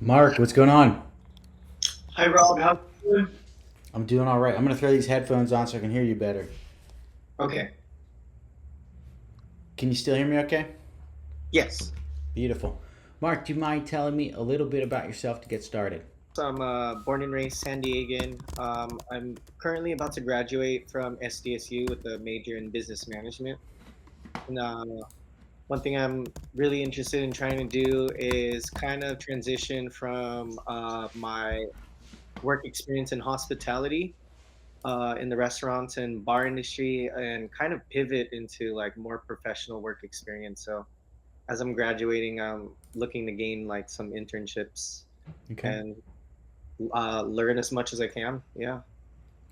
Mark, what's going on? Hi Rob, how you doing? I'm doing all right. I'm going to throw these headphones on so I can hear you better. Okay. Can you still hear me okay? Yes. Beautiful. Mark, do you mind telling me a little bit about yourself to get started? So I'm born and raised San Diegan. I'm currently about to graduate from SDSU with a major in business management. And one thing I'm really interested in trying to do is kind of transition from my work experience in hospitality in the restaurants and bar industry and kind of pivot into like more professional work experience. So as I'm graduating, I'm looking to gain like some internships Okay, and learn as much as I can. Yeah.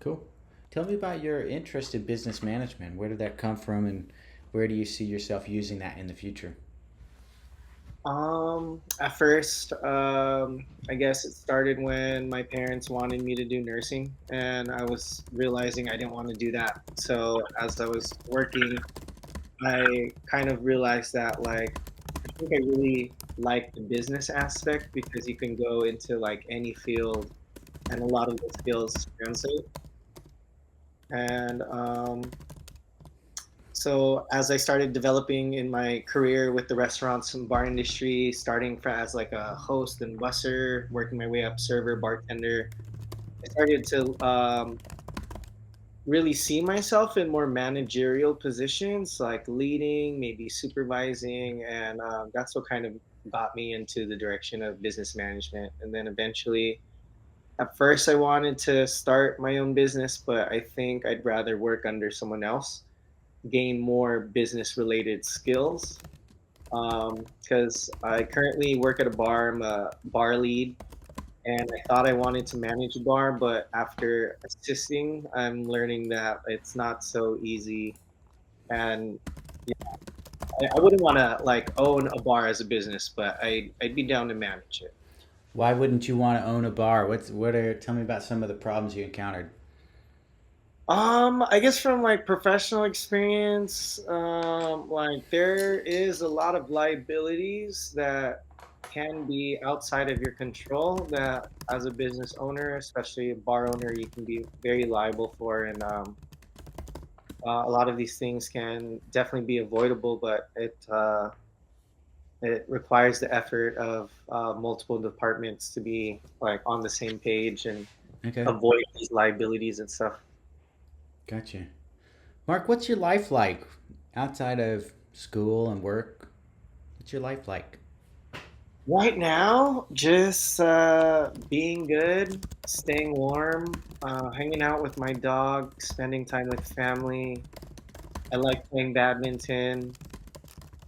cool. Tell me about your interest in business management. Where did that come from, and where do you see yourself using that in the future? At first, I guess it started when my parents wanted me to do nursing, and I was realizing I didn't want to do that. So as I was working, I kind of realized that like I think I really like the business aspect because you can go into like any field and a lot of the skills translate. And so as I started developing in my career with the restaurants and bar industry, starting as like a host and busser, working my way up server, bartender, I started to really see myself in more managerial positions, like leading, maybe supervising, and that's what kind of got me into the direction of business management. And then eventually, at first, I wanted to start my own business, but I think I'd rather work under someone else, gain more business related skills because I currently work at a bar. I'm a bar lead, and I thought I wanted to manage a bar, but after assisting, I'm learning that it's not so easy. And yeah, I wouldn't want to like own a bar as a business, but I'd be down to manage it. Why wouldn't you want to own a bar? Tell me about some of the problems you encountered. I guess from like professional experience, like there is a lot of liabilities that can be outside of your control that as a business owner, especially a bar owner, you can be very liable for. And a lot of these things can definitely be avoidable, but it requires the effort of multiple departments to be like on the same page and Okay, avoid these liabilities and stuff. gotcha. Mark, what's your life like outside of school and work? What's your life like? Right now, just being good, staying warm, hanging out with my dog, spending time with family. I like playing badminton.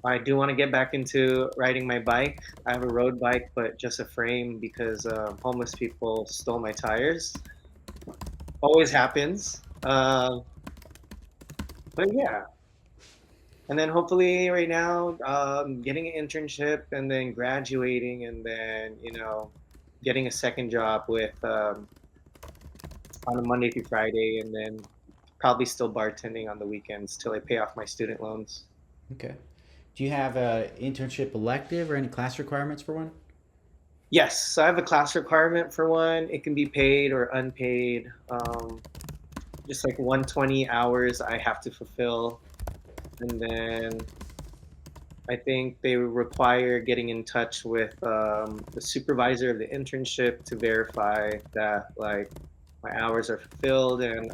I do want to get back into riding my bike. I have a road bike, but just a frame because homeless people stole my tires. Always happens. But yeah, and then hopefully right now, getting an internship and then graduating and then, getting a second job with on a Monday through Friday and then probably still bartending on the weekends till I pay off my student loans. Okay. Do you have a internship elective or any class requirements for one? Yes, so I have a class requirement for one. It can be paid or unpaid. Just like 120 hours I have to fulfill. And then I think they require getting in touch with the supervisor of the internship to verify that like my hours are fulfilled and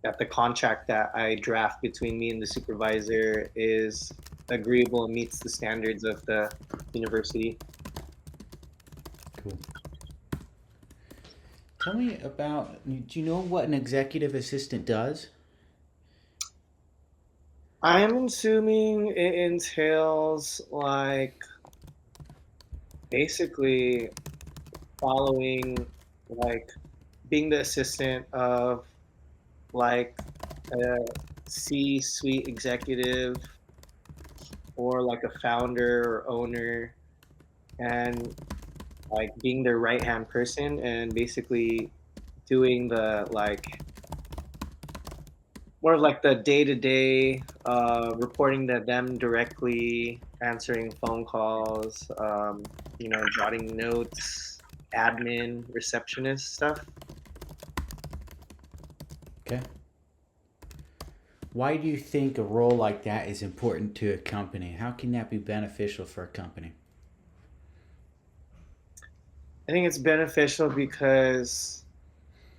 that the contract that I draft between me and the supervisor is agreeable and meets the standards of the university. Cool. Tell me about. Do you know what an executive assistant does? I am assuming it entails like basically following like being the assistant of like a C-suite executive or like a founder or owner and like being their right hand person and basically doing the like more of like the day to day reporting to them directly, answering phone calls, jotting notes, admin, receptionist stuff. Okay. Why do you think a role like that is important to a company? How can that be beneficial for a company? I think it's beneficial because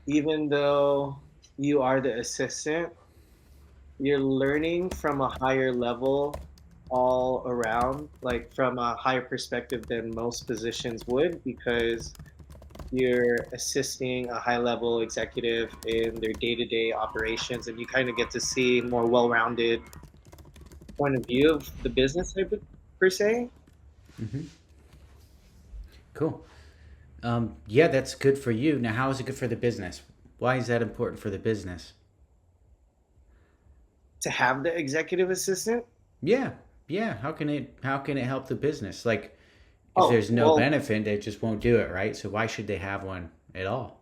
even though you are the assistant, you're learning from a higher level all around, like from a higher perspective than most positions would, because you're assisting a high level executive in their day-to-day operations, and you kind of get to see more well-rounded point of view of the business per se. Mm-hmm. Cool. Yeah, that's good for you. Now, how is it good for the business? Why is that important for the business? To have the executive assistant. Yeah, yeah. How can it help the business? Like, if Oh, there's no well, benefit, they just won't do it, right? So why should they have one at all?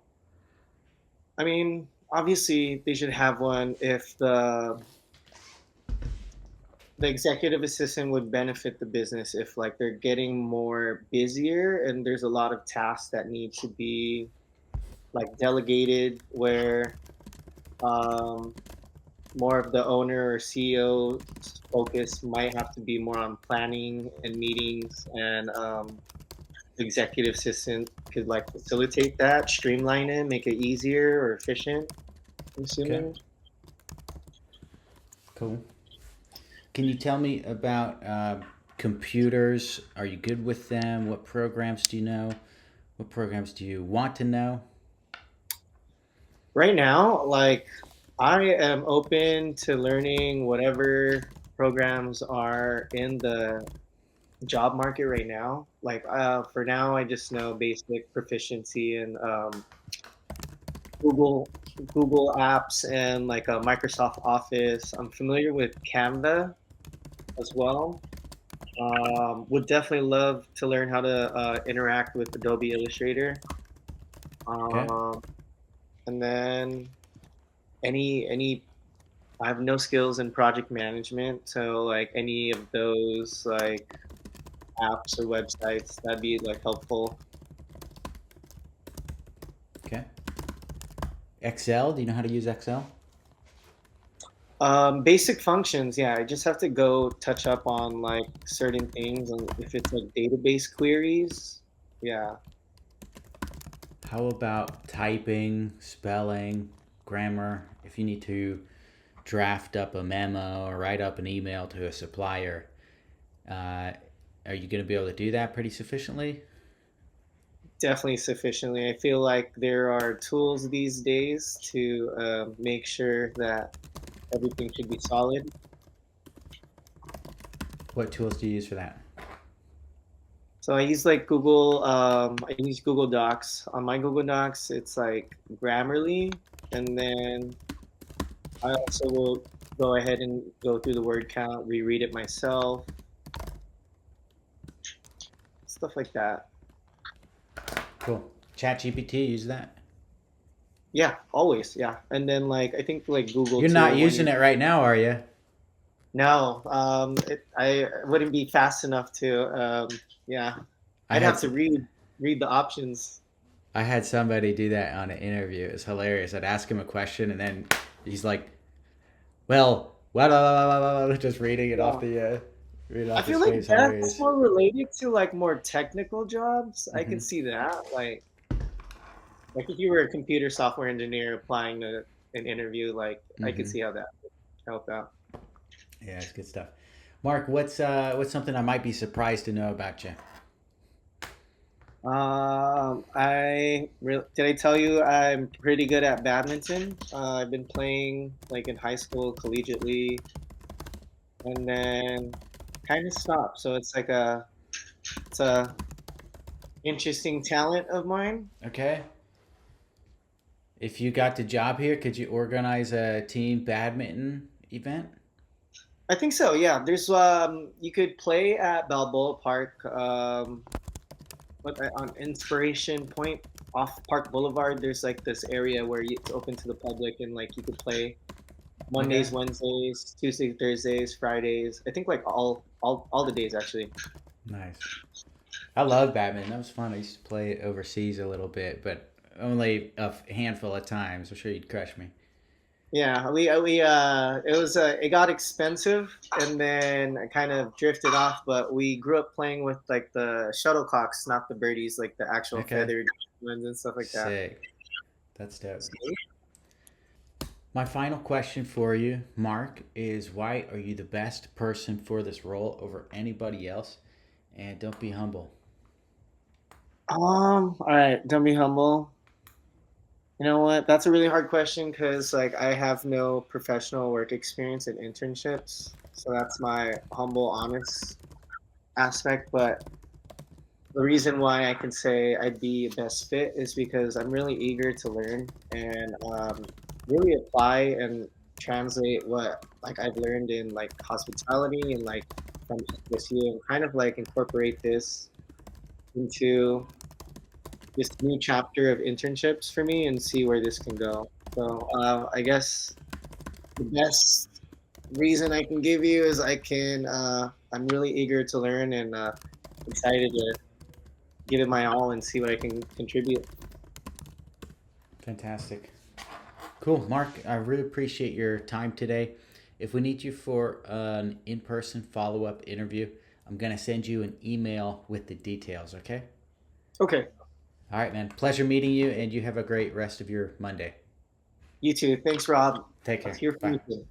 I mean, obviously they should have one if the executive assistant would benefit the business if like they're getting more busier and there's a lot of tasks that need to be like delegated where um, more of the owner or CEO's focus might have to be more on planning and meetings, and the executive assistant could like facilitate that, streamline it, make it easier or efficient. I'm Okay, assuming. cool. Can you tell me about computers? Are you good with them? What programs do you know? What programs do you want to know? Right now, like I am open to learning whatever programs are in the job market right now. Like for now, I just know basic proficiency in Google Google apps and like Microsoft Office. I'm familiar with Canva as well. Would definitely love to learn how to interact with Adobe Illustrator. Okay. Um, and then any I have no skills in project management, so like any of those like apps or websites that'd be like helpful. Okay. Excel. Do you know how to use Excel? Basic functions, yeah. I just have to go touch up on like certain things, and if it's like database queries, yeah. How about typing, spelling, grammar? If you need to draft up a memo or write up an email to a supplier, uh, are you going to be able to do that pretty sufficiently? Definitely sufficiently. I feel like there are tools these days to make sure that everything should be solid. What tools do you use for that? So I use like Google. I use Google Docs. On my Google Docs, it's like Grammarly, and then I also will go ahead and go through the word count, reread it myself, stuff like that. Cool. Chat GPT, use that? Yeah, always. Yeah, and then like I think like Google You're not too. When using you it right now, are you? no, I wouldn't be fast enough to. Yeah, I I'd had have s- to read the options. I had somebody do that on an interview. It was hilarious. I'd ask him a question, and then he's like, "Well, what?" Just Yeah. read it I off his feel like face. that's Hilarious. more related to like more technical jobs. I can Hmm. see that. Like if you were a computer software engineer applying to an interview, like I could Hmm. see how that would help out. Yeah, it's good stuff. Mark, what's something I might be surprised to know about you? Did I tell you I'm pretty good at badminton? I've been playing like in high school, collegiately, and then kind of stopped. So it's a interesting talent of mine. Okay. If you got the job here, could you organize a team badminton event? I think so. Yeah, there's you could play at Balboa Park, on Inspiration Point off Park Boulevard. There's like this area where it's open to the public and like you could play Okay. Mondays, Wednesdays, Tuesdays, Thursdays, Fridays. I think like all the days actually. Nice. I love badminton. That was fun. I used to play it overseas a little bit, but only a handful of times. I'm sure you'd crush me. Yeah, it was it got expensive, and then I kind of drifted off. But we grew up playing with like the shuttlecocks, not the birdies, like the actual Okay. feathered ones and stuff like that. Sick. That's dope. My final question for you, Mark, is why are you the best person for this role over anybody else? And don't be humble. All right, don't be humble. You know what? That's a really hard question because like I have no professional work experience in internships, so that's my humble, honest aspect. But the reason why I can say I'd be a best fit is because I'm really eager to learn and really apply and translate what like I've learned in like hospitality and like from SDSU and kind of like incorporate this into this new chapter of internships for me and see where this can go. So I guess the best reason I can give you is I'm really eager to learn and excited to give it my all and see what I can contribute. Fantastic. Cool. Mark, I really appreciate your time today. If we need you for an in person follow up interview, I'm going to send you an email with the details, okay? Okay, All right, man. Pleasure meeting you, and you have a great rest of your Monday. you too. Thanks, Rob. Take I'll care. hear from Bye. you soon.